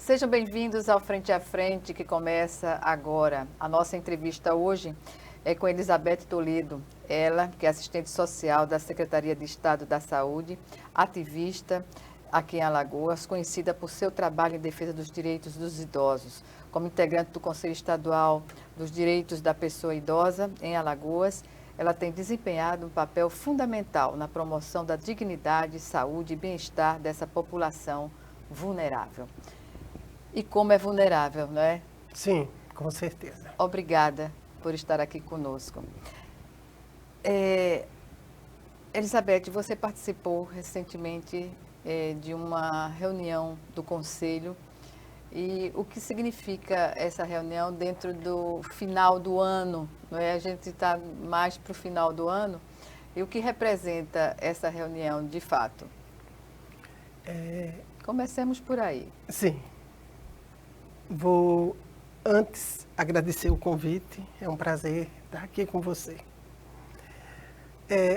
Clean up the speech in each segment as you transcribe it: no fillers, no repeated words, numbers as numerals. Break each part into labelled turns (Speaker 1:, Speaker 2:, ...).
Speaker 1: Sejam bem-vindos ao Frente a Frente, que começa agora. A nossa entrevista hoje é com Elizabeth Toledo, ela que é assistente social da Secretaria de Estado da Saúde, ativista aqui em Alagoas, conhecida por seu trabalho em defesa dos direitos dos idosos. Como integrante do Conselho Estadual dos Direitos da Pessoa Idosa em Alagoas, ela tem desempenhado um papel fundamental na promoção da dignidade, saúde e bem-estar dessa população vulnerável. E como é vulnerável, não é?
Speaker 2: Sim, com certeza.
Speaker 1: Obrigada por estar aqui conosco. Elizabeth, você participou recentemente de uma reunião do Conselho. E o que significa essa reunião dentro do final do ano? Não é? A gente está mais para o final do ano. E o que representa essa reunião de fato? Comecemos por aí.
Speaker 2: Sim. Vou antes agradecer o convite. É um prazer estar aqui com você.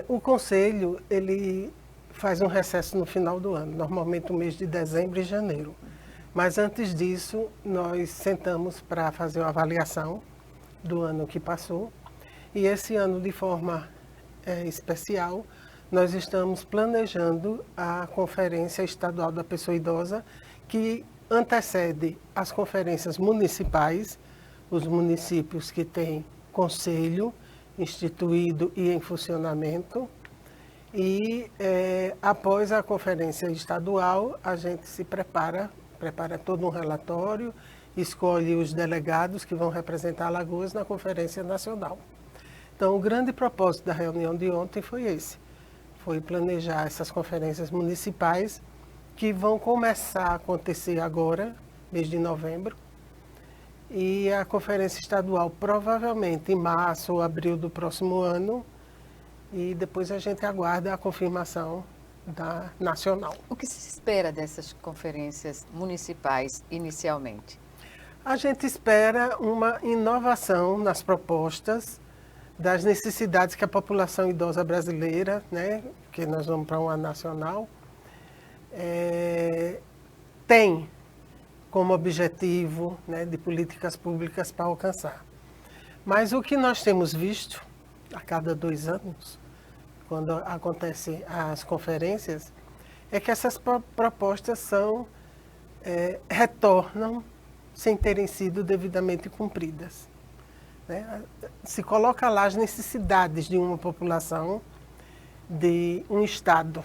Speaker 2: O Conselho, ele faz um recesso no final do ano, normalmente no mês de dezembro e janeiro. Mas antes disso, nós sentamos para fazer uma avaliação do ano que passou. E esse ano, de forma especial, nós estamos planejando a Conferência Estadual da Pessoa Idosa, que antecede as conferências municipais, os municípios que têm conselho instituído e em funcionamento. E após a conferência estadual, a gente se prepara todo um relatório, escolhe os delegados que vão representar Alagoas na Conferência Nacional. Então, o grande propósito da reunião de ontem foi esse, foi planejar essas conferências municipais que vão começar a acontecer agora, mês de novembro, e a conferência estadual provavelmente em março ou abril do próximo ano, e depois a gente aguarda a confirmação da nacional.
Speaker 1: O que se espera dessas conferências municipais inicialmente?
Speaker 2: A gente espera uma inovação nas propostas das necessidades que a população idosa brasileira, né, que nós vamos para uma nacional, tem como objetivo, né, de políticas públicas para alcançar. Mas o que nós temos visto a cada 2 anos, quando acontecem as conferências, é que essas propostas retornam sem terem sido devidamente cumpridas. Né? Se coloca lá as necessidades de uma população, de um Estado,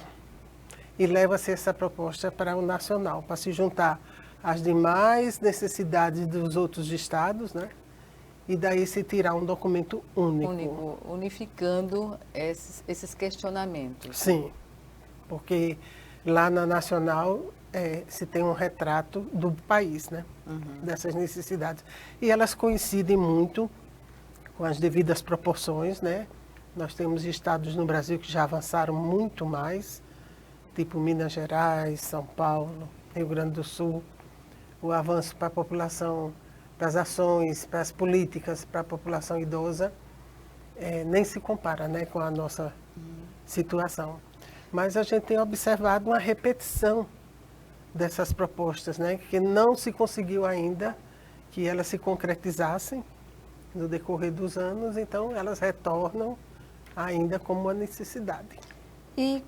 Speaker 2: e leva-se essa proposta para o nacional, para se juntar às demais necessidades dos outros estados, né? E daí se tirar um documento único.
Speaker 1: Unificando esses questionamentos.
Speaker 2: Sim, porque lá na nacional se tem um retrato do país, né? Dessas necessidades. E elas coincidem muito com as devidas proporções, né? Nós temos estados no Brasil que já avançaram muito mais, tipo Minas Gerais, São Paulo, Rio Grande do Sul. O avanço para a população, para as ações, para as políticas, para a população idosa, nem se compara, né, com a nossa situação. Mas a gente tem observado uma repetição dessas propostas, né, que não se conseguiu ainda que elas se concretizassem no decorrer dos anos, então elas retornam ainda como uma necessidade.
Speaker 1: E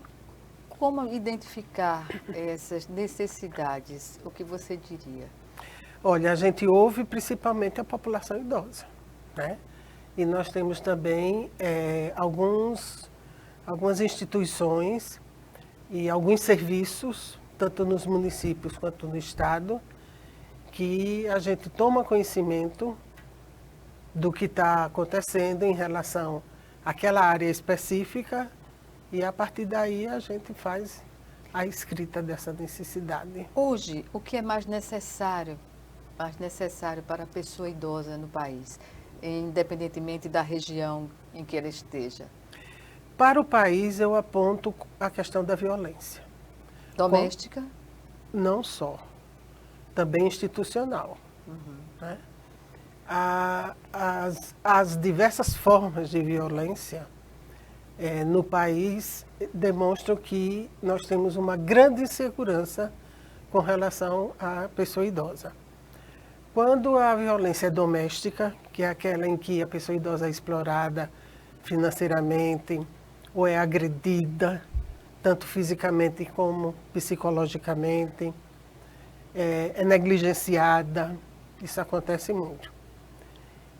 Speaker 1: como identificar essas necessidades? O que você diria?
Speaker 2: Olha, a gente ouve principalmente a população idosa, né? E nós temos também algumas instituições e alguns serviços, tanto nos municípios quanto no estado, que a gente toma conhecimento do que está acontecendo em relação àquela área específica e a partir daí a gente faz a escrita dessa necessidade.
Speaker 1: Hoje, o que é mais necessário para a pessoa idosa no país, independentemente da região em que ela esteja?
Speaker 2: Para o país, eu aponto a questão da violência.
Speaker 1: Doméstica?
Speaker 2: Não só, também institucional. Né? As diversas formas de violência no país demonstram que nós temos uma grande insegurança com relação à pessoa idosa. Quando a violência é doméstica, que é aquela em que a pessoa idosa é explorada financeiramente ou é agredida, tanto fisicamente como psicologicamente, é negligenciada, isso acontece muito.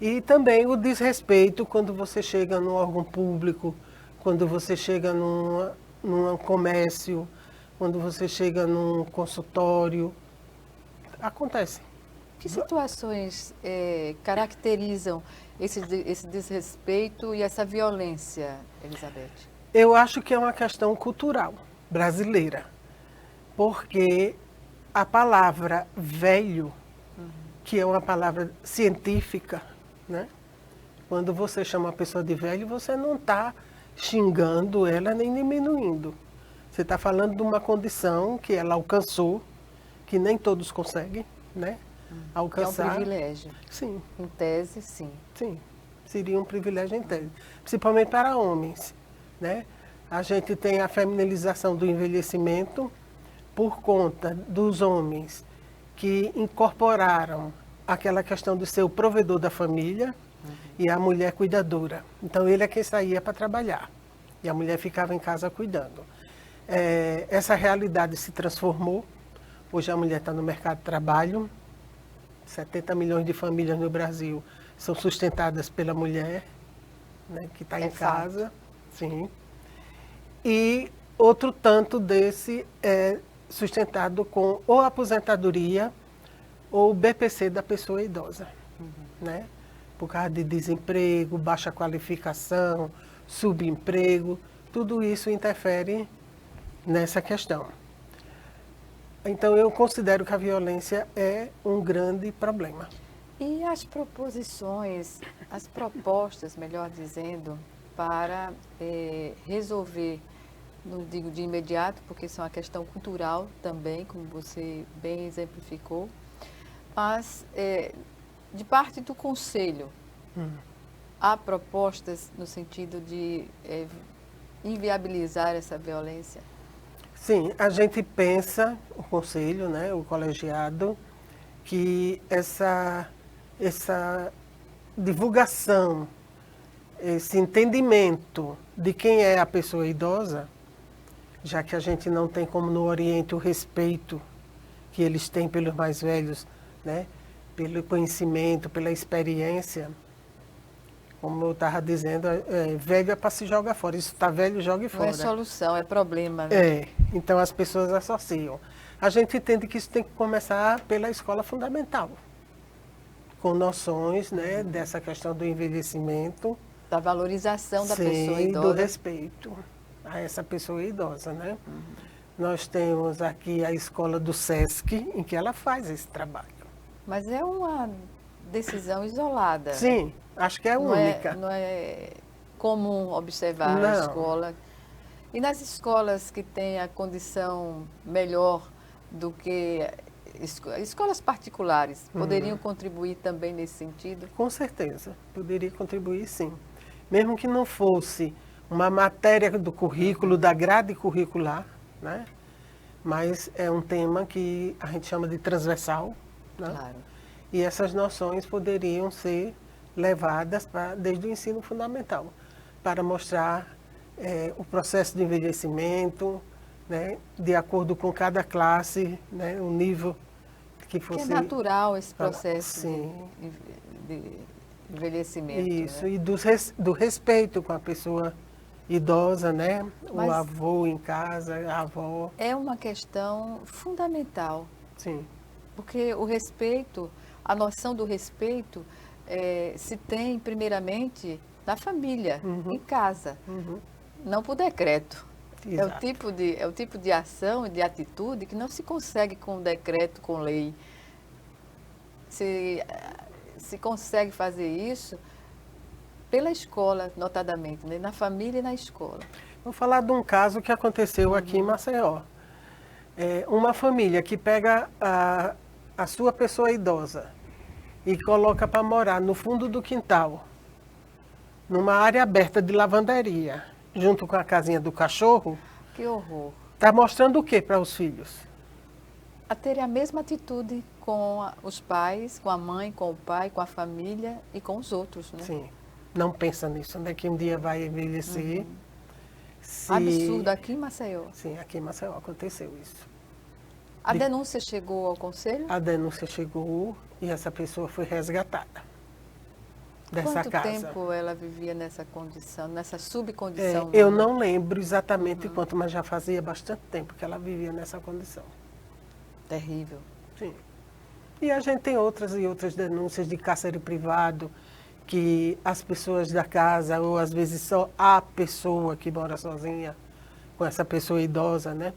Speaker 2: E também o desrespeito quando você chega num órgão público, quando você chega num comércio, quando você chega num consultório, acontece.
Speaker 1: Que situações caracterizam esse desrespeito e essa violência, Elizabeth?
Speaker 2: Eu acho que é uma questão cultural brasileira, porque a palavra velho, que é uma palavra científica, né? Quando você chama a pessoa de velho, você não está xingando ela nem diminuindo. Você está falando de uma condição que ela alcançou, que nem todos conseguem, né? Alcançar.
Speaker 1: É um privilégio.
Speaker 2: Sim.
Speaker 1: Em tese, sim.
Speaker 2: Sim, seria um privilégio em tese, principalmente para homens, né? A gente tem a feminilização do envelhecimento por conta dos homens que incorporaram aquela questão de ser o provedor da família e a mulher cuidadora. Então ele é quem saía para trabalhar e a mulher ficava em casa cuidando. Essa realidade se transformou. Hoje a mulher está no mercado de trabalho. 70 milhões de famílias no Brasil são sustentadas pela mulher, né, que está em casa. Sim. E outro tanto desse é sustentado com ou aposentadoria ou o BPC da pessoa idosa, né? Por causa de desemprego, baixa qualificação, subemprego, tudo isso interfere nessa questão. Então eu considero que a violência é um grande problema.
Speaker 1: E as propostas, melhor dizendo, para resolver, não digo de imediato, porque isso é uma questão cultural também, como você bem exemplificou, mas de parte do Conselho, há propostas no sentido de inviabilizar essa violência?
Speaker 2: Sim, a gente pensa, o Conselho, né, o colegiado, que essa divulgação, esse entendimento de quem é a pessoa idosa, já que a gente não tem como no Oriente o respeito que eles têm pelos mais velhos, né, pelo conhecimento, pela experiência, como eu estava dizendo, velho é para se jogar fora. Isso está velho, jogue fora.
Speaker 1: Não é solução, é problema. Né?
Speaker 2: Então as pessoas associam. A gente entende que isso tem que começar pela escola fundamental, com noções, né, dessa questão do envelhecimento.
Speaker 1: Da valorização da pessoa
Speaker 2: e
Speaker 1: idosa.
Speaker 2: do respeito a essa pessoa idosa, né? Nós temos aqui a escola do SESC, em que ela faz esse trabalho.
Speaker 1: Mas é uma decisão isolada.
Speaker 2: Sim, acho que é única.
Speaker 1: Não é comum observar a escola. E nas escolas que têm a condição melhor do que escolas particulares, poderiam contribuir também nesse sentido?
Speaker 2: Com certeza, poderia contribuir sim. Mesmo que não fosse uma matéria do currículo, da grade curricular, né? Mas é um tema que a gente chama de transversal, né?
Speaker 1: Claro.
Speaker 2: E essas noções poderiam ser levadas desde o ensino fundamental, para mostrar o processo de envelhecimento, né, de acordo com cada classe, né, o nível que fosse...
Speaker 1: Que é natural esse processo
Speaker 2: sim,
Speaker 1: de envelhecimento.
Speaker 2: Isso,
Speaker 1: né?
Speaker 2: E do respeito com a pessoa idosa, né?
Speaker 1: Mas
Speaker 2: o avô em casa, a avó.
Speaker 1: É uma questão fundamental.
Speaker 2: Sim.
Speaker 1: Porque o respeito, a noção do respeito se tem primeiramente na família, em casa, não por decreto.
Speaker 2: Exato.
Speaker 1: É o tipo de ação e de atitude que não se consegue com decreto, com lei. Se consegue fazer isso pela escola, notadamente, né? Na família e na escola.
Speaker 2: Vou falar de um caso que aconteceu aqui em Maceió. Uma família que pega a sua pessoa idosa e coloca para morar no fundo do quintal, numa área aberta de lavanderia, junto com a casinha do cachorro.
Speaker 1: Que horror.
Speaker 2: Está mostrando o que para os filhos?
Speaker 1: a terem a mesma atitude com os pais, com a mãe, com o pai, com a família e com os outros, né?
Speaker 2: Sim. Não pensa nisso, né? Que um dia vai envelhecer.
Speaker 1: Uhum.
Speaker 2: Se...
Speaker 1: Absurdo, aqui em Maceió.
Speaker 2: Sim, aqui em Maceió aconteceu isso.
Speaker 1: A denúncia chegou ao conselho?
Speaker 2: A denúncia chegou e essa pessoa foi resgatada dessa
Speaker 1: Quanto
Speaker 2: casa.
Speaker 1: tempo ela vivia nessa condição, nessa subcondição?
Speaker 2: Eu não lembro exatamente quanto, mas já fazia bastante tempo que ela vivia nessa condição.
Speaker 1: Terrível.
Speaker 2: Sim. E a gente tem outras e outras denúncias de cárcere privado, que as pessoas da casa, ou às vezes só a pessoa que mora sozinha, com essa pessoa idosa, né?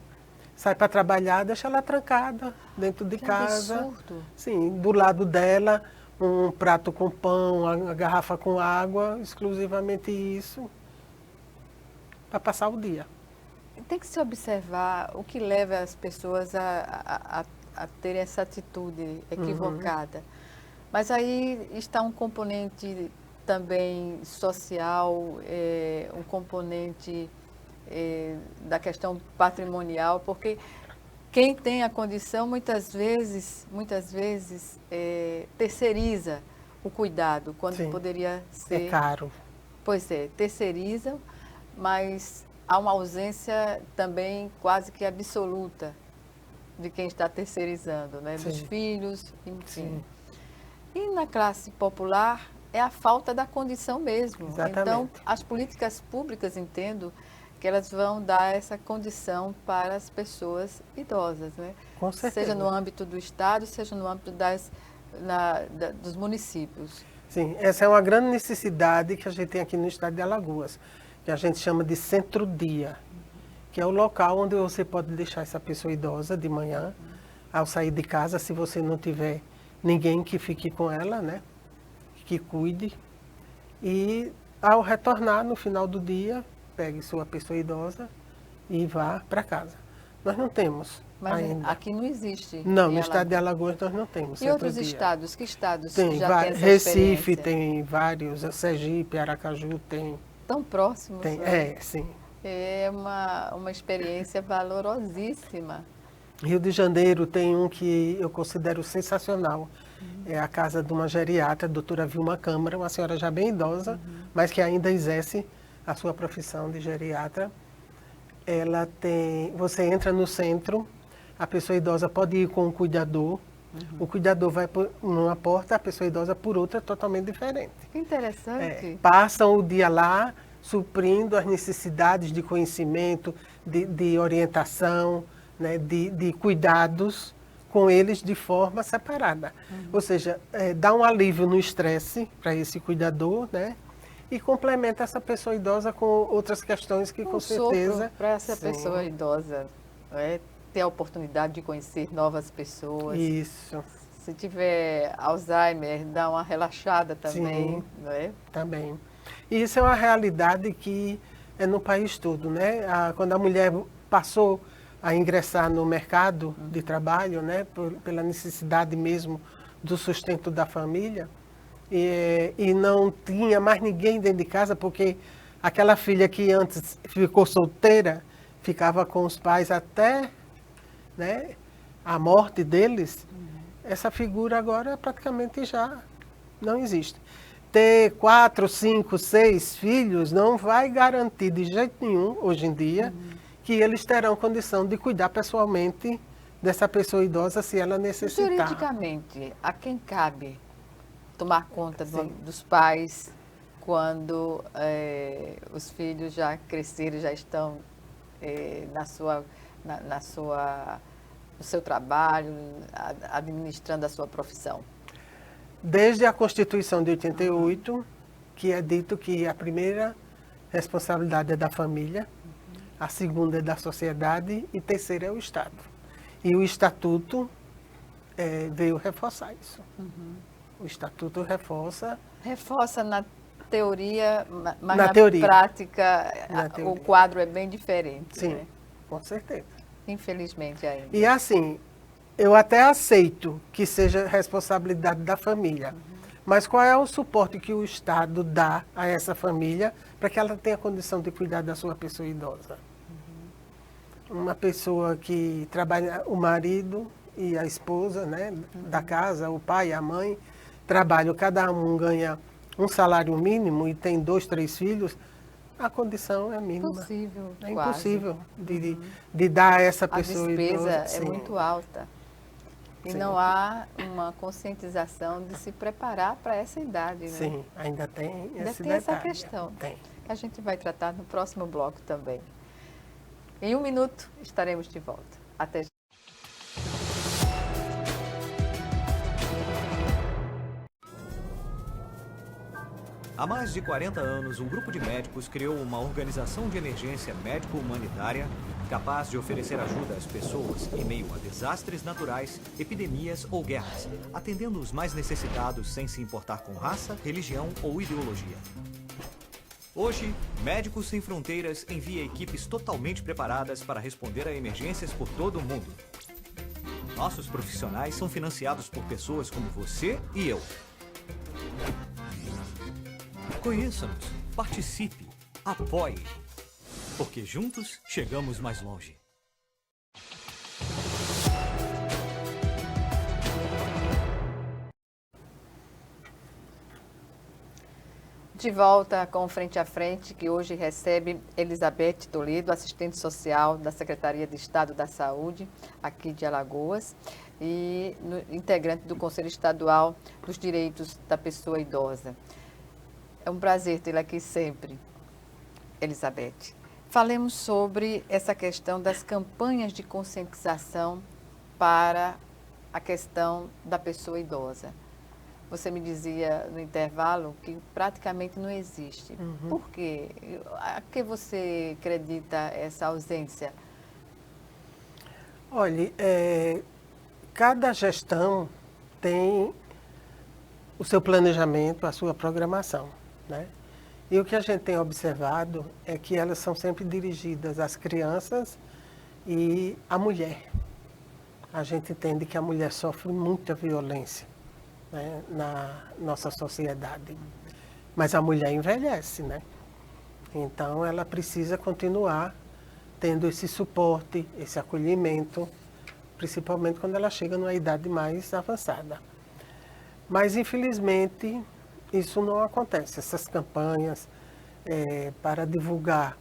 Speaker 2: Sai para trabalhar, deixa ela trancada dentro de casa.
Speaker 1: Absurdo.
Speaker 2: Sim, do lado dela, um prato com pão, uma garrafa com água, exclusivamente isso, para passar o dia.
Speaker 1: Tem que se observar o que leva as pessoas a terem essa atitude equivocada. Mas aí está um componente também social, um componente da questão patrimonial, porque quem tem a condição muitas vezes terceiriza o cuidado, quando
Speaker 2: Sim.
Speaker 1: poderia ser...
Speaker 2: É caro.
Speaker 1: Pois é, terceiriza, mas há uma ausência também quase que absoluta de quem está terceirizando, né? Dos
Speaker 2: Sim.
Speaker 1: filhos, enfim.
Speaker 2: Sim.
Speaker 1: E na classe popular é a falta da condição mesmo.
Speaker 2: Exatamente.
Speaker 1: Então, as políticas públicas, entendo, que elas vão dar essa condição para as pessoas idosas, né?
Speaker 2: Com certeza.
Speaker 1: Seja no âmbito do Estado, seja no âmbito dos municípios.
Speaker 2: Sim, essa é uma grande necessidade que a gente tem aqui no estado de Alagoas, que a gente chama de centro-dia, que é o local onde você pode deixar essa pessoa idosa de manhã, ao sair de casa, se você não tiver ninguém que fique com ela, né, que cuide, e ao retornar no final do dia, pegue sua pessoa idosa e vá para casa. Nós não temos
Speaker 1: Mas
Speaker 2: ainda.
Speaker 1: aqui não existe.
Speaker 2: Não, no
Speaker 1: em
Speaker 2: estado de
Speaker 1: Alagoas.
Speaker 2: Alagoas nós não temos.
Speaker 1: E outros
Speaker 2: centro-dia.
Speaker 1: estados? Que estados
Speaker 2: Tem
Speaker 1: já têm essa
Speaker 2: Recife
Speaker 1: experiência?
Speaker 2: tem vários, Sergipe, Aracaju tem.
Speaker 1: Tão próximos,
Speaker 2: Tem,
Speaker 1: né?
Speaker 2: sim.
Speaker 1: É uma experiência valorosíssima.
Speaker 2: Rio de Janeiro tem um que eu considero sensacional. É a casa de uma geriatra, a doutora Vilma Câmara, uma senhora já bem idosa, mas que ainda exerce a sua profissão de geriatra. Ela tem, você entra no centro, a pessoa idosa pode ir com o cuidador, o cuidador vai por uma porta, a pessoa idosa por outra, totalmente diferente.
Speaker 1: Que interessante.
Speaker 2: Passam o dia lá, suprindo as necessidades de conhecimento, de orientação, né, de cuidados com eles de forma separada. Ou seja, dá um alívio no estresse para esse cuidador, né? E complementa essa pessoa idosa com outras questões que com certeza...
Speaker 1: Para essa
Speaker 2: sim.
Speaker 1: pessoa idosa, ter a oportunidade de conhecer novas pessoas.
Speaker 2: Isso,
Speaker 1: Se tiver Alzheimer, dá uma relaxada também,
Speaker 2: Sim.
Speaker 1: não é?
Speaker 2: também. E isso é uma realidade que é no país todo, né? Quando a mulher passou a ingressar no mercado de trabalho, né, pela necessidade mesmo do sustento da família, e não tinha mais ninguém dentro de casa, porque aquela filha que antes ficou solteira, ficava com os pais até, né, a morte deles, essa figura agora praticamente já não existe. Ter 4, 5, 6 filhos não vai garantir de jeito nenhum, hoje em dia, que eles terão condição de cuidar pessoalmente dessa pessoa idosa se ela necessitar.
Speaker 1: Juridicamente, a quem cabe tomar conta
Speaker 2: Sim.
Speaker 1: dos pais quando os filhos já cresceram, já estão no seu trabalho, administrando a sua profissão?
Speaker 2: Desde a Constituição de 88, que é dito que a primeira responsabilidade é da família, a segunda é da sociedade e terceira é o Estado. E o Estatuto veio reforçar isso. O Estatuto reforça...
Speaker 1: Reforça na teoria, mas
Speaker 2: Na
Speaker 1: na
Speaker 2: teoria.
Speaker 1: prática
Speaker 2: Na
Speaker 1: o
Speaker 2: teoria.
Speaker 1: quadro é bem diferente.
Speaker 2: Sim,
Speaker 1: Né?
Speaker 2: com certeza.
Speaker 1: Infelizmente ainda.
Speaker 2: E assim, eu até aceito que seja responsabilidade da família, mas qual é o suporte que o Estado dá a essa família para que ela tenha condição de cuidar da sua pessoa idosa? Uma pessoa que trabalha, o marido e a esposa, né, da casa, o pai e a mãe, trabalham, cada um ganha um salário mínimo e tem 2, 3 filhos, a condição é mínima.
Speaker 1: Impossível,
Speaker 2: É
Speaker 1: quase.
Speaker 2: impossível de dar a essa
Speaker 1: A
Speaker 2: pessoa
Speaker 1: despesa
Speaker 2: idosa.
Speaker 1: é
Speaker 2: Sim.
Speaker 1: muito alta. E
Speaker 2: Sim.
Speaker 1: não há uma conscientização de se preparar para essa idade, né?
Speaker 2: Sim, ainda tem
Speaker 1: Ainda
Speaker 2: esse
Speaker 1: tem essa
Speaker 2: detalhe.
Speaker 1: questão.
Speaker 2: Tem.
Speaker 1: Que a gente vai tratar no próximo bloco também. Em 1 minuto estaremos de volta. Até já.
Speaker 3: Há mais de 40 anos, um grupo de médicos criou uma organização de emergência médico-humanitária capaz de oferecer ajuda às pessoas em meio a desastres naturais, epidemias ou guerras, atendendo os mais necessitados sem se importar com raça, religião ou ideologia. Hoje, Médicos Sem Fronteiras envia equipes totalmente preparadas para responder a emergências por todo o mundo. Nossos profissionais são financiados por pessoas como você e eu. Conheça-nos, participe, apoie, porque juntos chegamos mais longe.
Speaker 1: De volta com Frente a Frente, que hoje recebe Elizabeth Toledo, assistente social da Secretaria de Estado da Saúde, aqui de Alagoas, e integrante do Conselho Estadual dos Direitos da Pessoa Idosa. É um prazer tê-la aqui sempre, Elizabeth. Falemos sobre essa questão das campanhas de conscientização para a questão da pessoa idosa. Você me dizia no intervalo que praticamente não existe.
Speaker 2: Uhum.
Speaker 1: Por quê? A que você acredita essa ausência?
Speaker 2: Olha, cada gestão tem o seu planejamento, a sua programação, né? E o que a gente tem observado é que elas são sempre dirigidas às crianças e à mulher. A gente entende que a mulher sofre muita violência, né, na nossa sociedade. Mas a mulher envelhece, né? Então ela precisa continuar tendo esse suporte, esse acolhimento, principalmente quando ela chega numa idade mais avançada. Mas infelizmente isso não acontece. Essas campanhas para divulgar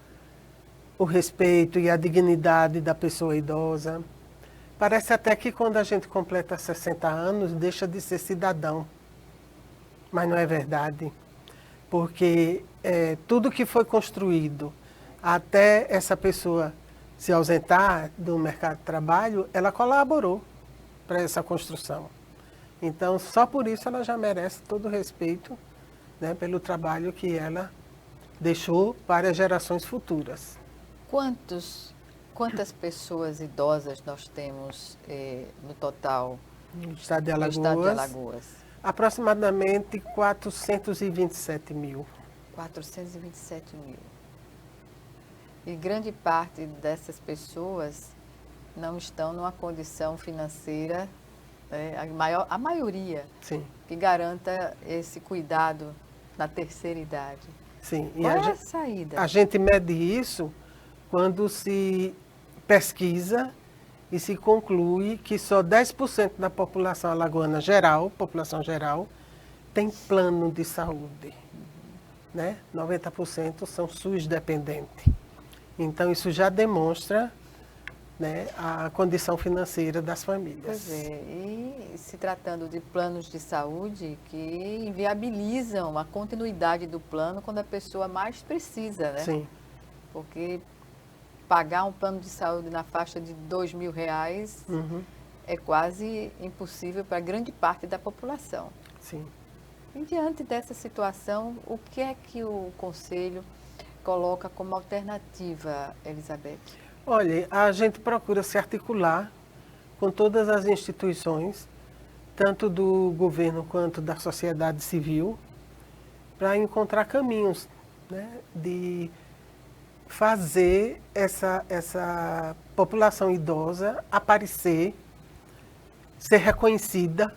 Speaker 2: o respeito e a dignidade da pessoa idosa. Parece até que quando a gente completa 60 anos, deixa de ser cidadão. Mas não é verdade. Porque tudo que foi construído até essa pessoa se ausentar do mercado de trabalho, ela colaborou para essa construção. Então, só por isso ela já merece todo o respeito, né, pelo trabalho que ela deixou para gerações futuras.
Speaker 1: Quantas pessoas idosas nós temos no total
Speaker 2: No estado de
Speaker 1: no estado de Alagoas?
Speaker 2: Aproximadamente 427 mil.
Speaker 1: 427 mil. E grande parte dessas pessoas não estão numa condição financeira, a maioria,
Speaker 2: Sim.
Speaker 1: que garanta esse cuidado na terceira idade.
Speaker 2: Sim. E
Speaker 1: Qual é a saída?
Speaker 2: a gente mede isso quando se pesquisa e se conclui que só 10% da população alagoana geral, população geral, tem plano de saúde, né? 90% são SUS dependentes. Então isso já demonstra, né, a condição financeira das famílias.
Speaker 1: Pois é, e se tratando de planos de saúde que inviabilizam a continuidade do plano quando a pessoa mais precisa, né?
Speaker 2: Sim,
Speaker 1: Porque pagar um plano de saúde na faixa de R$2.000 é quase impossível para grande parte da população.
Speaker 2: sim.
Speaker 1: E diante dessa situação, o que é que o Conselho coloca como alternativa, Elizabeth?
Speaker 2: Olha, a gente procura se articular com todas as instituições, tanto do governo quanto da sociedade civil, para encontrar caminhos, né, de fazer essa população idosa aparecer, ser reconhecida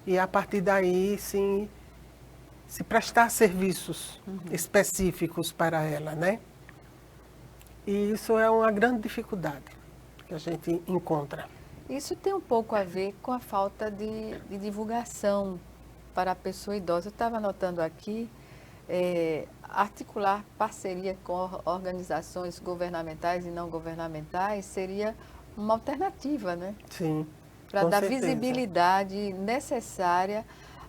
Speaker 2: e a partir daí sim, se prestar serviços específicos para ela, né? E isso é uma grande dificuldade que a gente encontra.
Speaker 1: Isso tem um pouco a ver com a falta de divulgação para a pessoa idosa. Eu estava anotando aqui, articular parceria com organizações governamentais e não governamentais seria uma alternativa, né?
Speaker 2: Sim.
Speaker 1: Para
Speaker 2: com
Speaker 1: dar
Speaker 2: certeza.
Speaker 1: visibilidade necessária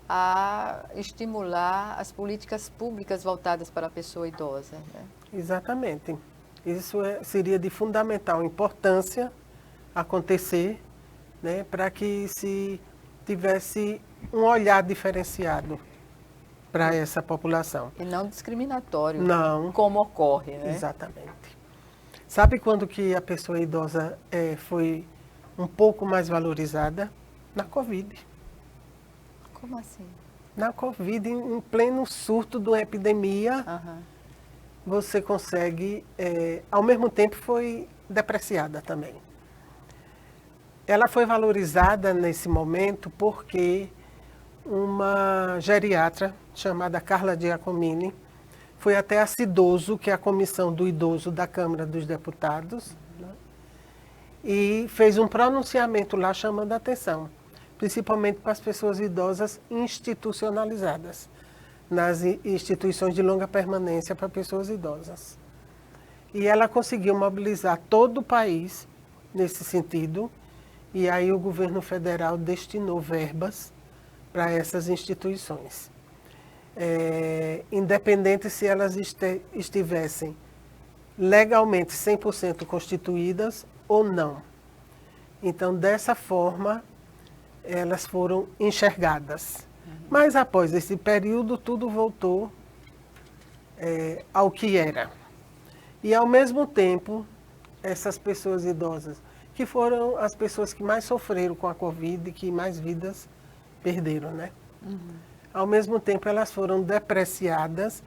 Speaker 1: a estimular as políticas públicas voltadas para a pessoa idosa, né?
Speaker 2: Exatamente. Isso seria de fundamental importância acontecer, né, para que se tivesse um olhar diferenciado para essa população.
Speaker 1: E não discriminatório,
Speaker 2: Não.
Speaker 1: como ocorre, né?
Speaker 2: Exatamente. Sabe quando que a pessoa idosa foi um pouco mais valorizada? Na Covid.
Speaker 1: Como assim?
Speaker 2: Na Covid, em pleno surto de uma epidemia,
Speaker 1: Aham.
Speaker 2: você consegue, ao mesmo tempo foi depreciada também. Ela foi valorizada nesse momento porque uma geriatra chamada Carla Giacomini foi até a CIDOSO, que é a Comissão do Idoso da Câmara dos Deputados, né, e fez um pronunciamento lá chamando a atenção, principalmente para as pessoas idosas institucionalizadas, nas instituições de longa permanência para pessoas idosas. E ela conseguiu mobilizar todo o país nesse sentido, e aí o governo federal destinou verbas para essas instituições. Independente se elas estivessem legalmente 100% constituídas ou não. Então, dessa forma, elas foram enxergadas. Mas após esse período, tudo voltou ao que era. E ao mesmo tempo, essas pessoas idosas, que foram as pessoas que mais sofreram com a Covid e que mais vidas perderam, né? Uhum. Ao mesmo tempo, elas foram depreciadas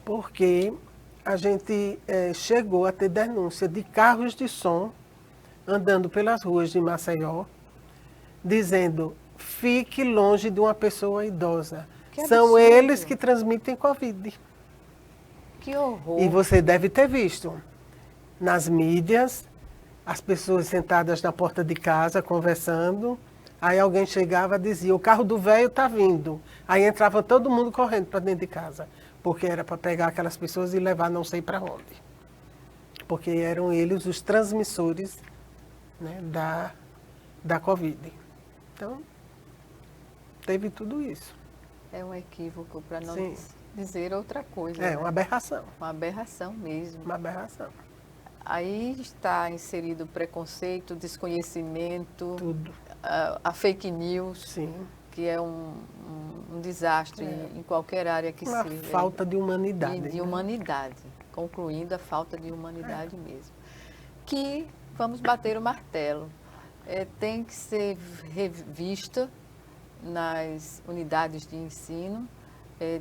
Speaker 2: porque a gente chegou a ter denúncia de carros de som andando pelas ruas de Maceió, dizendo: fique longe de uma pessoa idosa. São eles que transmitem Covid.
Speaker 1: Que horror!
Speaker 2: E você deve ter visto nas mídias as pessoas sentadas na porta de casa conversando. Aí alguém chegava e dizia: o carro do velho está vindo. Aí entrava todo mundo correndo para dentro de casa, porque era para pegar aquelas pessoas e levar não sei para onde. Porque eram eles os transmissores, né, da Covid. Então, teve tudo isso.
Speaker 1: É um equívoco, para não
Speaker 2: Sim.
Speaker 1: dizer outra coisa.
Speaker 2: É
Speaker 1: né?
Speaker 2: uma aberração.
Speaker 1: Uma aberração mesmo.
Speaker 2: Uma aberração.
Speaker 1: Aí está inserido preconceito, desconhecimento,
Speaker 2: Tudo.
Speaker 1: A fake news,
Speaker 2: Sim.
Speaker 1: que é um desastre em qualquer área que
Speaker 2: Uma
Speaker 1: seja.
Speaker 2: falta de humanidade.
Speaker 1: De
Speaker 2: né?
Speaker 1: humanidade, concluindo a falta de humanidade mesmo. Que, vamos bater o martelo, tem que ser revista nas unidades de ensino,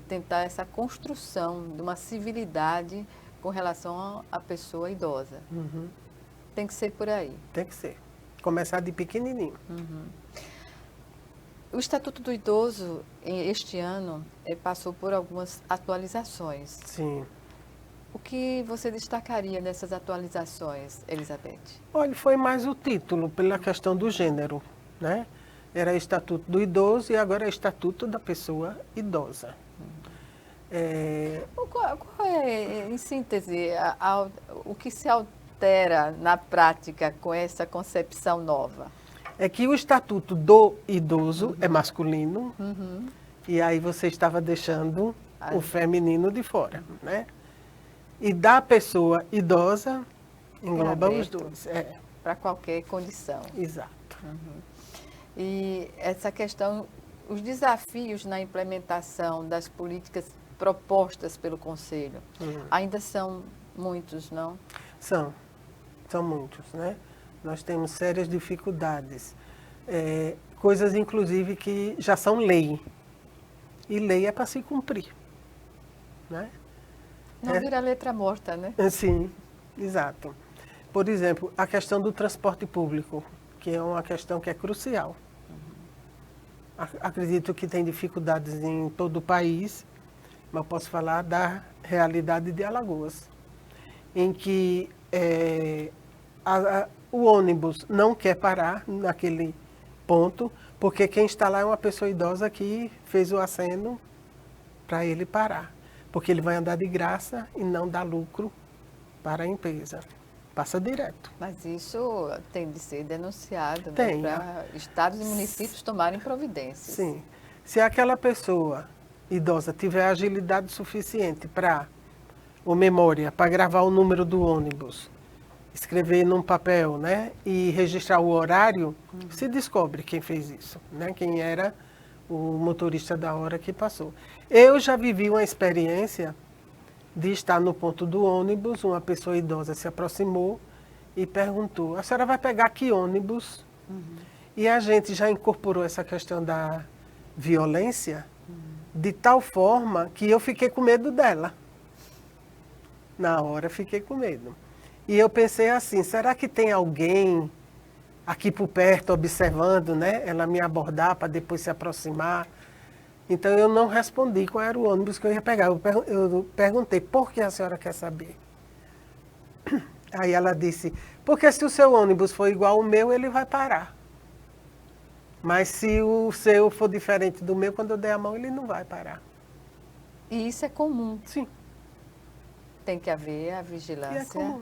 Speaker 1: tentar essa construção de uma civilidade com relação à pessoa idosa.
Speaker 2: Uhum.
Speaker 1: Tem que ser por aí.
Speaker 2: Tem que ser. Começar de pequenininho.
Speaker 1: Uhum. O Estatuto do Idoso, este ano, passou por algumas atualizações.
Speaker 2: Sim.
Speaker 1: O que você destacaria nessas atualizações, Elizabeth?
Speaker 2: Olha, foi mais o título, pela questão do gênero, né? Era Estatuto do Idoso e agora é Estatuto da Pessoa Idosa.
Speaker 1: Qual é, em síntese, o que se altera na prática com essa concepção nova?
Speaker 2: É que o Estatuto do Idoso é masculino, e aí você estava deixando o feminino de fora, né? E da pessoa idosa engloba os dois.
Speaker 1: Para qualquer condição.
Speaker 2: Exato.
Speaker 1: E essa questão, os desafios na implementação das políticas propostas pelo Conselho, ainda são muitos, não?
Speaker 2: São muitos, né? Nós temos sérias dificuldades, coisas inclusive que já são lei, e lei é para se cumprir, né?
Speaker 1: Não vira letra morta, né?
Speaker 2: Sim, exato. Por exemplo, a questão do transporte público, que é uma questão que é crucial. Acredito que tem dificuldades em todo o país, mas posso falar da realidade de Alagoas, em que o ônibus não quer parar naquele ponto, porque quem está lá é uma pessoa idosa que fez o aceno para ele parar. Porque ele vai andar de graça e não dá lucro para a empresa. Passa direto.
Speaker 1: Mas isso tem de ser denunciado, né,
Speaker 2: Tem.
Speaker 1: para estados e municípios tomarem providências.
Speaker 2: Sim. Se aquela pessoa idosa tiver agilidade suficiente ou memória, para gravar o número do ônibus, escrever num papel, né, e registrar o horário, se descobre quem fez isso, né, quem era o motorista da hora que passou. Eu já vivi uma experiência de estar no ponto do ônibus, uma pessoa idosa se aproximou e perguntou: a senhora vai pegar que ônibus? E a gente já incorporou essa questão da violência de tal forma que eu fiquei com medo dela. Na hora fiquei com medo. E eu pensei assim, será que tem alguém aqui por perto observando, né? Ela me abordar para depois se aproximar. Então eu não respondi qual era o ônibus que eu ia pegar. Eu perguntei, por que a senhora quer saber? Aí ela disse, porque se o seu ônibus for igual ao meu, ele vai parar. Mas se o seu for diferente do meu, quando eu der a mão, ele não vai parar.
Speaker 1: E isso é comum.
Speaker 2: Sim.
Speaker 1: Tem que haver a
Speaker 2: E é
Speaker 1: vigilância.
Speaker 2: comum.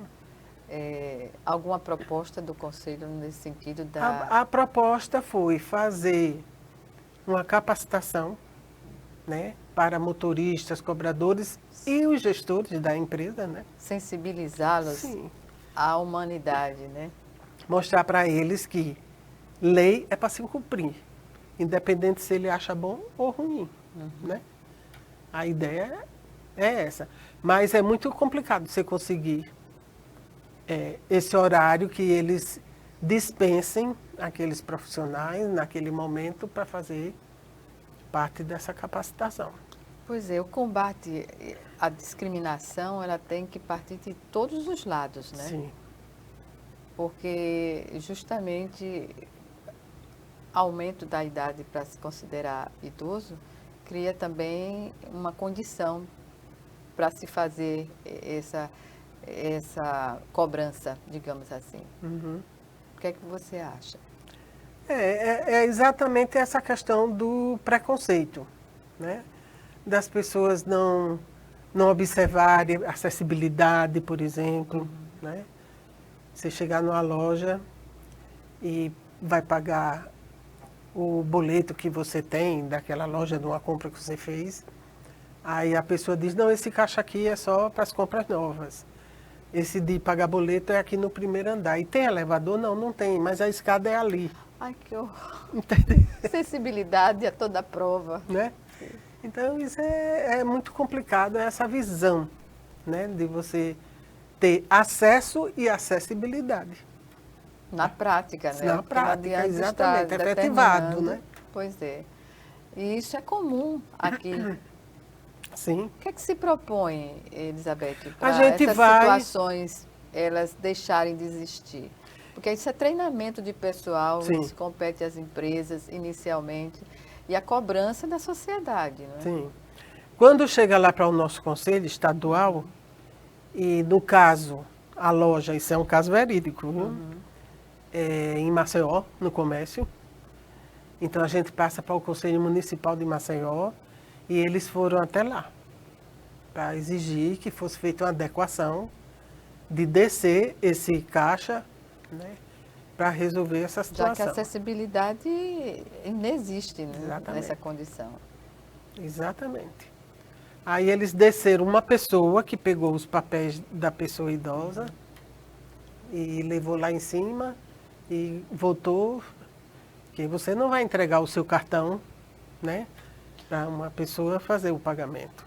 Speaker 1: Alguma proposta do Conselho nesse sentido
Speaker 2: A proposta foi fazer uma capacitação, né, para motoristas, cobradores e os gestores da empresa, né?
Speaker 1: sensibilizá-los
Speaker 2: Sim.
Speaker 1: à humanidade, né?
Speaker 2: Mostrar para eles que lei é para se cumprir, independente se ele acha bom ou ruim, né? A ideia é essa. Mas é muito complicado você conseguir esse horário que eles dispensem aqueles profissionais naquele momento para fazer parte dessa capacitação.
Speaker 1: Pois é, o combate à discriminação, ela tem que partir de todos os lados, né?
Speaker 2: Sim,
Speaker 1: Porque justamente aumento da idade para se considerar idoso cria também uma condição para se fazer essa cobrança, digamos assim. O que é que você acha?
Speaker 2: é exatamente essa questão do preconceito, né? Das pessoas não observarem acessibilidade, por exemplo, né? Você chegar numa loja e vai pagar o boleto que você tem daquela loja, de uma compra que você fez, aí a pessoa diz, não, esse caixa aqui é só para as compras novas. Esse de pagar boleto é aqui no primeiro andar. E tem elevador? Não, não tem, mas a escada é ali.
Speaker 1: Ai, que horror.
Speaker 2: Entendeu?
Speaker 1: Sensibilidade a toda prova.
Speaker 2: Né? Então, isso é muito complicado, essa visão, né, de você ter acesso e acessibilidade.
Speaker 1: Na prática, né?
Speaker 2: Na
Speaker 1: Porque não
Speaker 2: prática,
Speaker 1: adianta
Speaker 2: exatamente,
Speaker 1: estar
Speaker 2: efetivado,
Speaker 1: determinando.
Speaker 2: né?
Speaker 1: Pois é. E isso é comum aqui.
Speaker 2: Sim.
Speaker 1: O que é que se propõe, Elizabeth,
Speaker 2: A
Speaker 1: para
Speaker 2: gente
Speaker 1: essas
Speaker 2: vai-
Speaker 1: situações elas deixarem de existir? Porque isso é treinamento de pessoal,
Speaker 2: Sim.
Speaker 1: isso compete às empresas inicialmente, e a cobrança da sociedade, né?
Speaker 2: Sim. Quando chega lá para o nosso conselho estadual, e no caso, a loja, isso é um caso verídico, viu? Em Maceió, no comércio. Então a gente passa para o Conselho Municipal de Maceió e eles foram até lá para exigir que fosse feita uma adequação de descer esse caixa, né, para resolver essa
Speaker 1: Já que
Speaker 2: situação.
Speaker 1: a acessibilidade inexiste, né,
Speaker 2: Exatamente.
Speaker 1: nessa condição.
Speaker 2: Exatamente. Aí eles desceram uma pessoa que pegou os papéis da pessoa idosa e levou lá em cima e voltou, que você não vai entregar o seu cartão, né, para uma pessoa fazer o pagamento.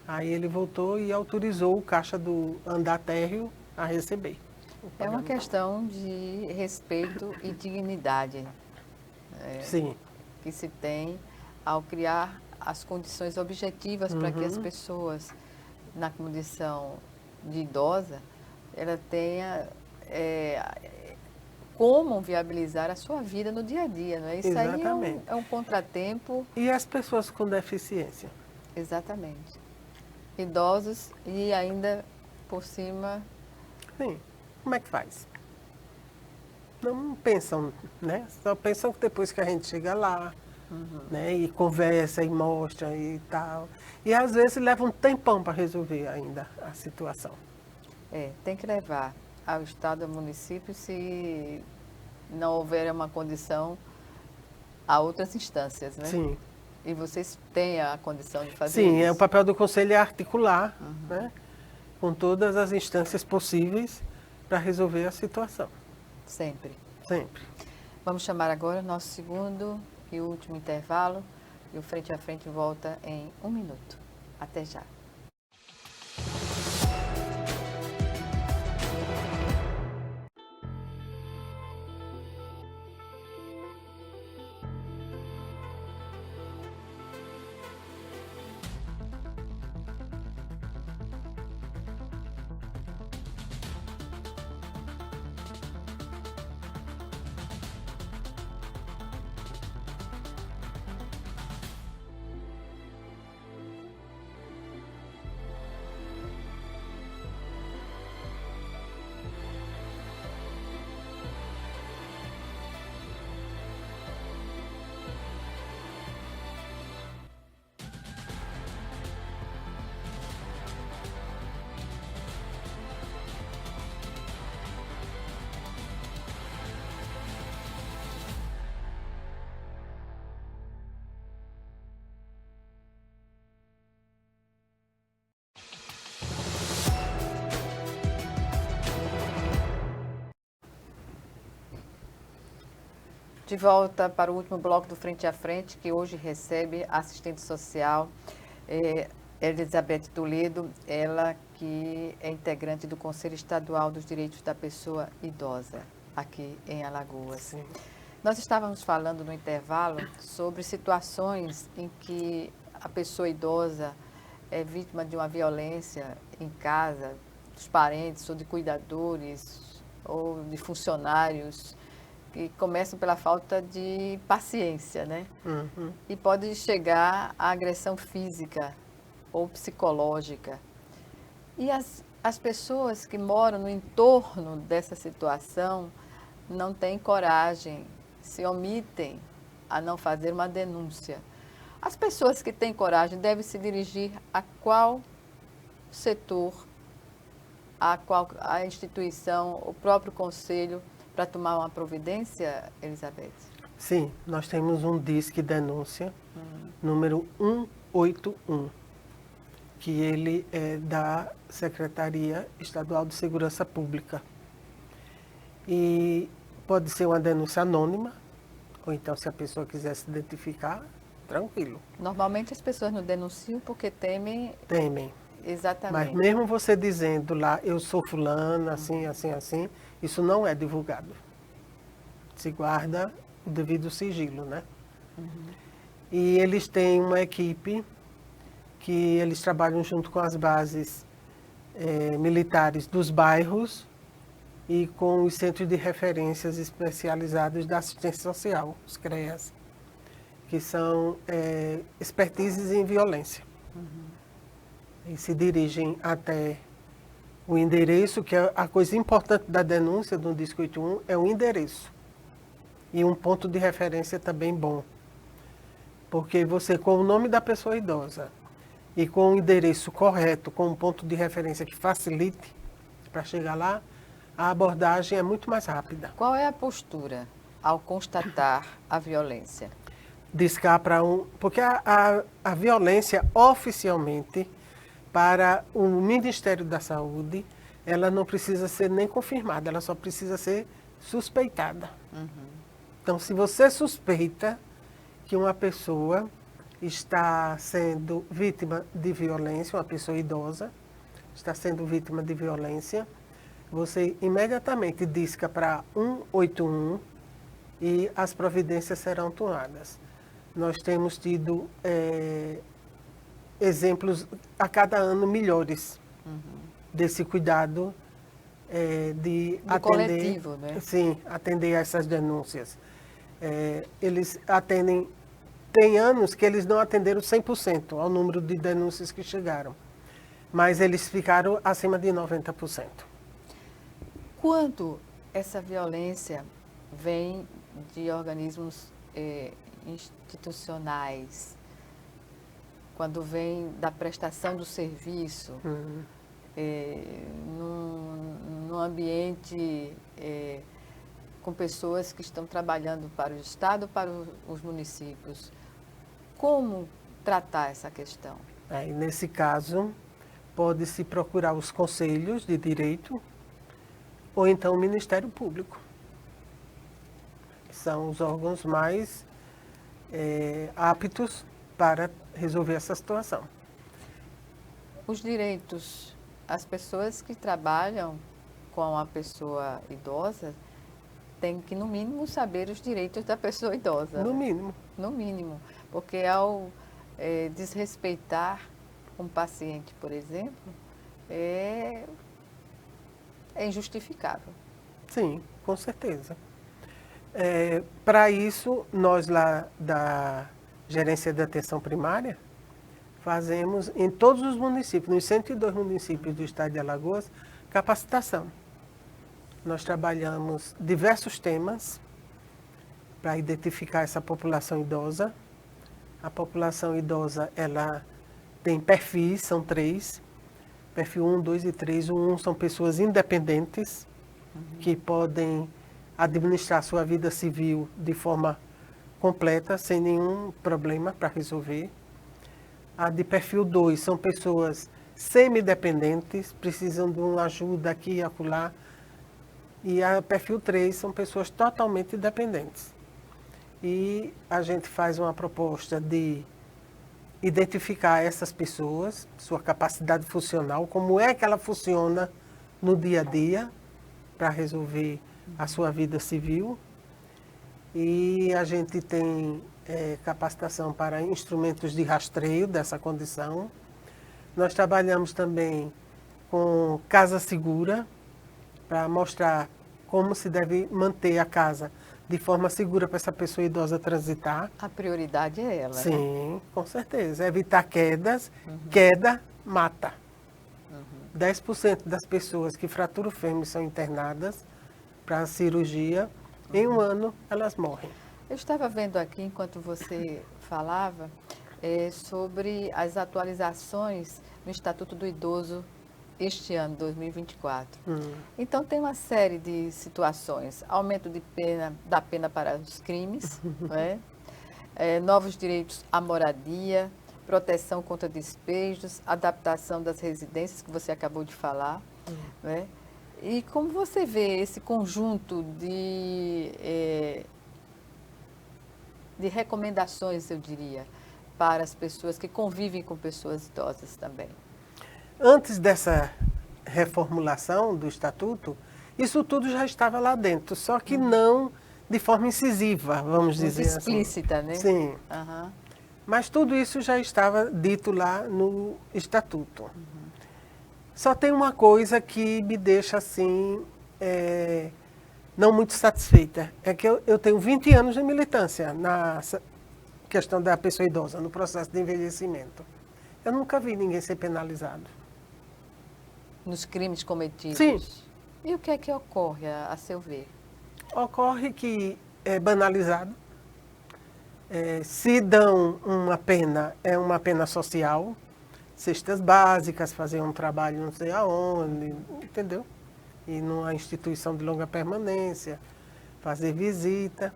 Speaker 2: Aí ele voltou e autorizou o caixa do andar térreo a receber.
Speaker 1: É uma questão de respeito e dignidade
Speaker 2: Sim,
Speaker 1: que se tem ao criar as condições objetivas para que as pessoas, na condição de idosa, ela tenha como viabilizar a sua vida no dia a dia, não é? Isso aí
Speaker 2: Exatamente.
Speaker 1: é um contratempo,
Speaker 2: e as pessoas com deficiência?
Speaker 1: exatamente. Idosos e ainda por cima,
Speaker 2: Sim, como é que faz? não pensam, né? Só pensam depois que a gente chega lá, né? E conversa e mostra e tal. E às vezes leva um tempão para resolver ainda a situação.
Speaker 1: Tem que levar ao Estado, ao município, se não houver uma condição, a outras instâncias, né?
Speaker 2: Sim.
Speaker 1: E vocês têm a condição de fazer
Speaker 2: Sim,
Speaker 1: isso?
Speaker 2: o papel do conselho é articular, né? Com todas as instâncias possíveis para resolver a situação.
Speaker 1: Sempre.
Speaker 2: Sempre.
Speaker 1: Vamos chamar agora o nosso segundo e último intervalo. E o Frente a Frente volta em 1 minuto. Até já. De volta para o último bloco do Frente a Frente, que hoje recebe a assistente social Elizabeth Toledo, ela que é integrante do Conselho Estadual dos Direitos da Pessoa Idosa, aqui em Alagoas.
Speaker 2: Sim.
Speaker 1: Nós estávamos falando no intervalo sobre situações em que a pessoa idosa é vítima de uma violência em casa, dos parentes ou de cuidadores ou de funcionários, que começam pela falta de paciência, né? E pode chegar à agressão física ou psicológica. E as pessoas que moram no entorno dessa situação não têm coragem, se omitem a não fazer uma denúncia. As pessoas que têm coragem devem se dirigir a qual setor, a instituição, o próprio conselho, para tomar uma providência, Elizabeth?
Speaker 2: Sim, nós temos um Disque Denúncia, número 181, que ele é da Secretaria Estadual de Segurança Pública. E pode ser uma denúncia anônima, ou então se a pessoa quiser se identificar, tranquilo.
Speaker 1: Normalmente as pessoas não denunciam porque temem.
Speaker 2: Temem.
Speaker 1: Exatamente.
Speaker 2: Mas mesmo você dizendo lá, eu sou fulana, assim, assim, assim, isso não é divulgado. Se guarda o devido sigilo, né? E eles têm uma equipe que eles trabalham junto com as bases militares dos bairros e com os centros de referências especializados da assistência social, os CREAS, que são expertises em violência. E se dirigem até o endereço, que é a coisa importante da denúncia do Disque 81, é o endereço. E um ponto de referência também bom. Porque você, com o nome da pessoa idosa e com o endereço correto, com um ponto de referência que facilite para chegar lá, a abordagem é muito mais rápida.
Speaker 1: Qual é a postura ao constatar a violência?
Speaker 2: Discar para porque a violência oficialmente para o Ministério da Saúde, ela não precisa ser nem confirmada, ela só precisa ser suspeitada. Então, se você suspeita que uma pessoa está sendo vítima de violência, uma pessoa idosa está sendo vítima de violência, você imediatamente disca para 181 e as providências serão tomadas. Nós temos tido exemplos a cada ano melhores desse cuidado de
Speaker 1: Do coletivo, né?
Speaker 2: Sim, atender a essas denúncias. Eles atendem, tem anos que eles não atenderam 100% ao número de denúncias que chegaram, mas eles ficaram acima de 90%.
Speaker 1: Quando essa violência vem de organismos institucionais, quando vem da prestação do serviço, num ambiente com pessoas que estão trabalhando para o Estado, para os municípios. Como tratar essa questão?
Speaker 2: E nesse caso, pode-se procurar os conselhos de direito ou então o Ministério Público. São os órgãos mais aptos para resolver essa situação.
Speaker 1: Os direitos, as pessoas que trabalham com a pessoa idosa têm que, no mínimo, saber os direitos da pessoa idosa.
Speaker 2: No mínimo.
Speaker 1: No mínimo, porque ao desrespeitar um paciente, por exemplo, é injustificável.
Speaker 2: Sim, com certeza. Para isso, nós lá da Gerência de Atenção Primária, fazemos em todos os municípios, nos 102 municípios do estado de Alagoas, capacitação. Nós trabalhamos diversos temas para identificar essa população idosa. A população idosa, ela tem perfis, são 3. Perfil 1, 2 e 3. O 1 são pessoas independentes, que podem administrar sua vida civil de forma completa, sem nenhum problema para resolver. A de perfil 2 são pessoas semidependentes, precisam de uma ajuda aqui e acolá. E a perfil 3 são pessoas totalmente dependentes. E a gente faz uma proposta de identificar essas pessoas, sua capacidade funcional, como é que ela funciona no dia a dia para resolver a sua vida civil. E a gente tem capacitação para instrumentos de rastreio dessa condição. Nós trabalhamos também com casa segura, para mostrar como se deve manter a casa de forma segura para essa pessoa idosa transitar.
Speaker 1: A prioridade é ela,
Speaker 2: Sim,
Speaker 1: né?
Speaker 2: Com certeza. Evitar quedas. Queda mata. 10% das pessoas que fraturam o fêmur são internadas para a cirurgia. Em um ano, elas morrem.
Speaker 1: Eu estava vendo aqui, enquanto você falava, sobre as atualizações no Estatuto do Idoso este ano, 2024. Então, tem uma série de situações. Aumento da pena para os crimes, né? Novos direitos à moradia, proteção contra despejos, adaptação das residências, que você acabou de falar. Né? E como você vê esse conjunto de recomendações, eu diria, para as pessoas que convivem com pessoas idosas também?
Speaker 2: Antes dessa reformulação do Estatuto, isso tudo já estava lá dentro, só que não de forma incisiva, vamos dizer assim.
Speaker 1: Explícita, né?
Speaker 2: Sim. Mas tudo isso já estava dito lá no Estatuto. Só tem uma coisa que me deixa assim, não muito satisfeita, é que eu tenho 20 anos de militância na questão da pessoa idosa, no processo de envelhecimento. Eu nunca vi ninguém ser penalizado.
Speaker 1: Nos crimes cometidos?
Speaker 2: Sim.
Speaker 1: E o que é que ocorre, a seu ver?
Speaker 2: Ocorre que é banalizado. Se dão uma pena, é uma pena social, cestas básicas, fazer um trabalho não sei aonde, entendeu? E numa instituição de longa permanência, fazer visita.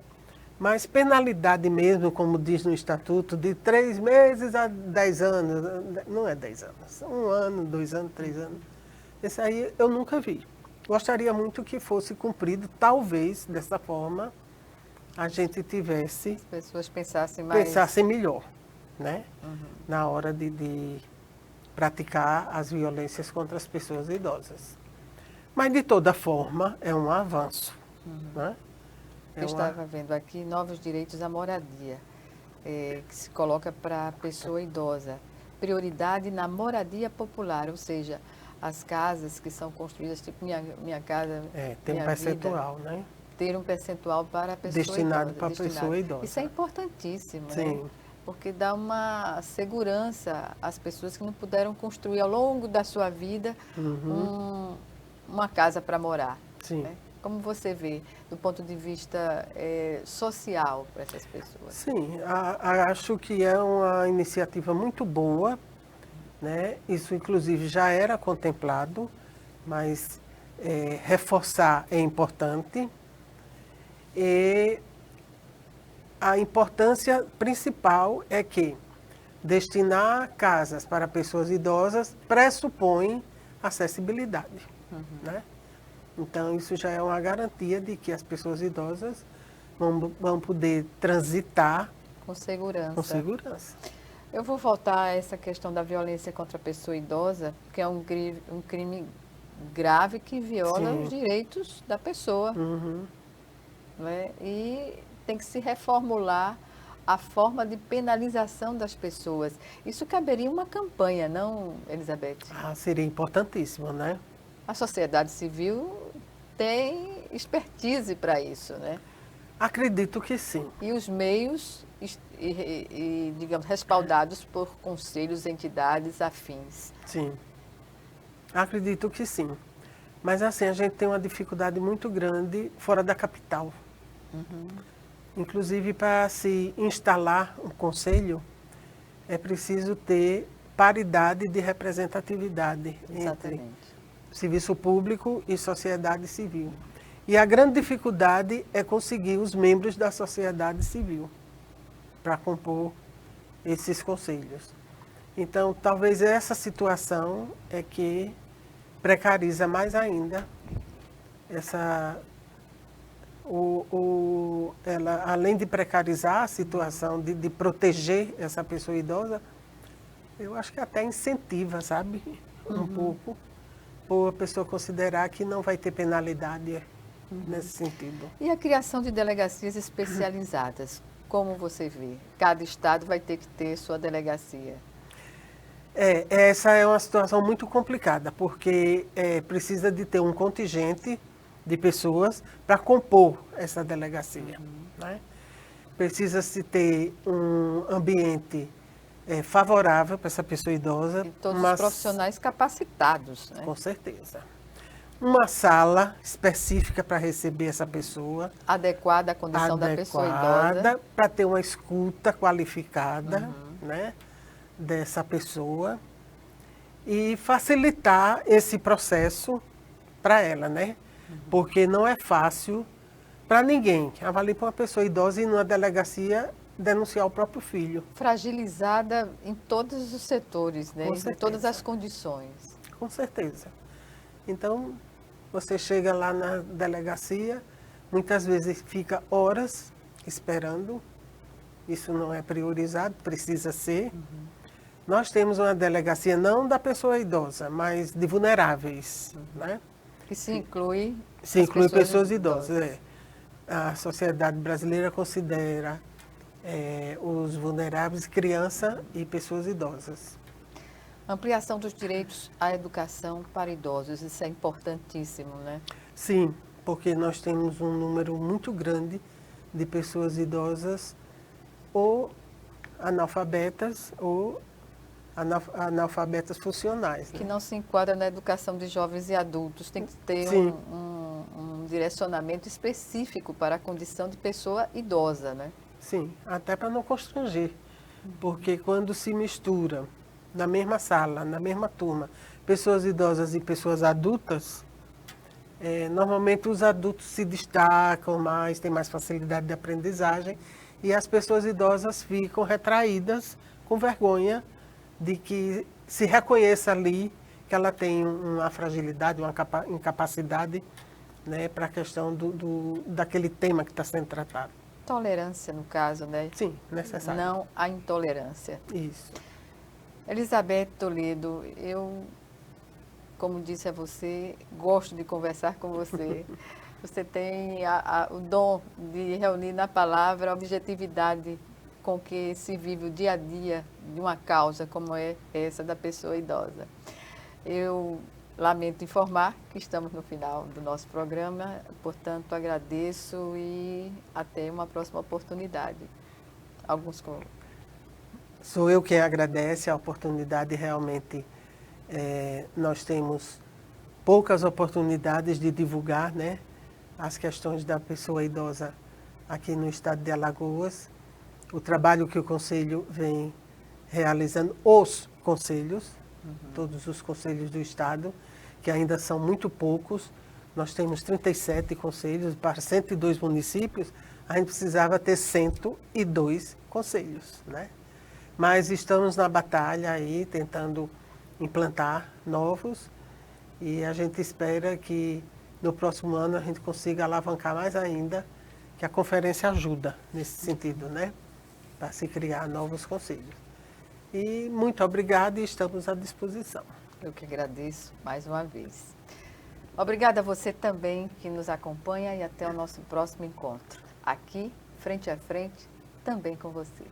Speaker 2: Mas penalidade mesmo, como diz no Estatuto, de 3 meses a 10 anos, não é 10 anos, 1 ano, 2 anos, 3 anos. Esse aí eu nunca vi. Gostaria muito que fosse cumprido, talvez, dessa forma, a gente tivesse...
Speaker 1: As pessoas pensassem mais...
Speaker 2: Pensassem melhor, né? Na hora de praticar as violências contra as pessoas idosas. Mas, de toda forma, é um avanço, né?
Speaker 1: Eu estava vendo aqui novos direitos à moradia, que se coloca para a pessoa idosa. Prioridade na moradia popular, ou seja, as casas que são construídas, tipo minha casa,
Speaker 2: tem um percentual, né?
Speaker 1: Ter um percentual para a pessoa
Speaker 2: destinado
Speaker 1: idosa.
Speaker 2: Para a pessoa idosa.
Speaker 1: Isso é importantíssimo,
Speaker 2: Sim.
Speaker 1: Né? Porque dá uma segurança às pessoas que não puderam construir ao longo da sua vida uma casa para morar.
Speaker 2: Sim.
Speaker 1: Né? Como você vê, do ponto de vista social para essas pessoas?
Speaker 2: Sim, acho que é uma iniciativa muito boa, né? Isso, inclusive, já era contemplado, mas reforçar é importante. E a importância principal é que destinar casas para pessoas idosas pressupõe acessibilidade, né? Então, isso já é uma garantia de que as pessoas idosas vão poder transitar
Speaker 1: Com segurança.
Speaker 2: com segurança.
Speaker 1: Eu vou voltar a essa questão da violência contra a pessoa idosa, que é um crime grave que viola
Speaker 2: Sim.
Speaker 1: os direitos da pessoa.
Speaker 2: Uhum.
Speaker 1: Né? E tem que se reformular a forma de penalização das pessoas. Isso caberia uma campanha, não, Elizabeth?
Speaker 2: Seria importantíssimo, né?
Speaker 1: A sociedade civil tem expertise para isso, né?
Speaker 2: Acredito que sim.
Speaker 1: E os meios, digamos, respaldados por conselhos, entidades afins.
Speaker 2: Sim. Acredito que sim. Mas assim, a gente tem uma dificuldade muito grande fora da capital. Inclusive, para se instalar um conselho, é preciso ter paridade de representatividade entre
Speaker 1: Exatamente.
Speaker 2: serviço público e sociedade civil. E a grande dificuldade é conseguir os membros da sociedade civil para compor esses conselhos. Então, talvez essa situação é que precariza mais ainda ela, além de precarizar a situação, de proteger essa pessoa idosa, eu acho que até incentiva, sabe? Um pouco, por a pessoa considerar que não vai ter penalidade nesse sentido.
Speaker 1: E a criação de delegacias especializadas, como você vê? Cada estado vai ter que ter sua delegacia.
Speaker 2: Essa é uma situação muito complicada, porque precisa de ter um contingente de pessoas para compor essa delegacia, né? Precisa-se ter um ambiente favorável para essa pessoa idosa.
Speaker 1: E todos os profissionais capacitados, né?
Speaker 2: Com certeza. Uma sala específica para receber essa pessoa.
Speaker 1: Adequada à condição da pessoa idosa.
Speaker 2: Para ter uma escuta qualificada, né, dessa pessoa. E facilitar esse processo para ela, né? Porque não é fácil para ninguém. Avalie para uma pessoa idosa e numa delegacia denunciar o próprio filho.
Speaker 1: Fragilizada em todos os setores, né?
Speaker 2: Com
Speaker 1: Em
Speaker 2: certeza.
Speaker 1: todas as condições.
Speaker 2: Com certeza. Então, você chega lá na delegacia, muitas vezes fica horas esperando. Isso não é priorizado, precisa ser. Nós temos uma delegacia não da pessoa idosa, mas de vulneráveis, né?
Speaker 1: Que se inclui
Speaker 2: Se
Speaker 1: as
Speaker 2: inclui pessoas idosas. A sociedade brasileira considera os vulneráveis criança e pessoas idosas.
Speaker 1: Ampliação dos direitos à educação para idosos, isso é importantíssimo, né?
Speaker 2: Sim, porque nós temos um número muito grande de pessoas idosas ou analfabetas ou analfabetas funcionais, né?
Speaker 1: Que não se enquadra na educação de jovens e adultos. Tem que ter um direcionamento específico para a condição de pessoa idosa, né?
Speaker 2: Sim, até para não constranger. Porque quando se mistura na mesma sala, na mesma turma, pessoas idosas e pessoas adultas, normalmente os adultos se destacam mais, têm mais facilidade de aprendizagem e as pessoas idosas ficam retraídas com vergonha de que se reconheça ali que ela tem uma fragilidade, uma incapacidade, né, para a questão daquele tema que está sendo tratado.
Speaker 1: Tolerância, no caso, né?
Speaker 2: Sim, necessário.
Speaker 1: Não a intolerância.
Speaker 2: Isso.
Speaker 1: Elizabeth Toledo, eu, como disse a você, gosto de conversar com você. Você tem o dom de reunir na palavra a objetividade com que se vive o dia a dia de uma causa como é essa da pessoa idosa. Eu lamento informar que estamos no final do nosso programa, portanto agradeço e até uma próxima oportunidade.
Speaker 2: Sou eu quem agradece a oportunidade, realmente nós temos poucas oportunidades de divulgar, né, as questões da pessoa idosa aqui no estado de Alagoas, o trabalho que o Conselho vem realizando, os conselhos, todos os conselhos do estado, que ainda são muito poucos. Nós temos 37 conselhos para 102 municípios, a gente precisava ter 102 conselhos, né? Mas estamos na batalha aí, tentando implantar novos, e a gente espera que no próximo ano a gente consiga alavancar mais ainda, que a conferência ajuda nesse sentido, né? Para se criar novos conselhos. E muito obrigada e estamos à disposição.
Speaker 1: Eu que agradeço mais uma vez. Obrigada a você também que nos acompanha e até o nosso próximo encontro. Aqui, frente a frente, também com você.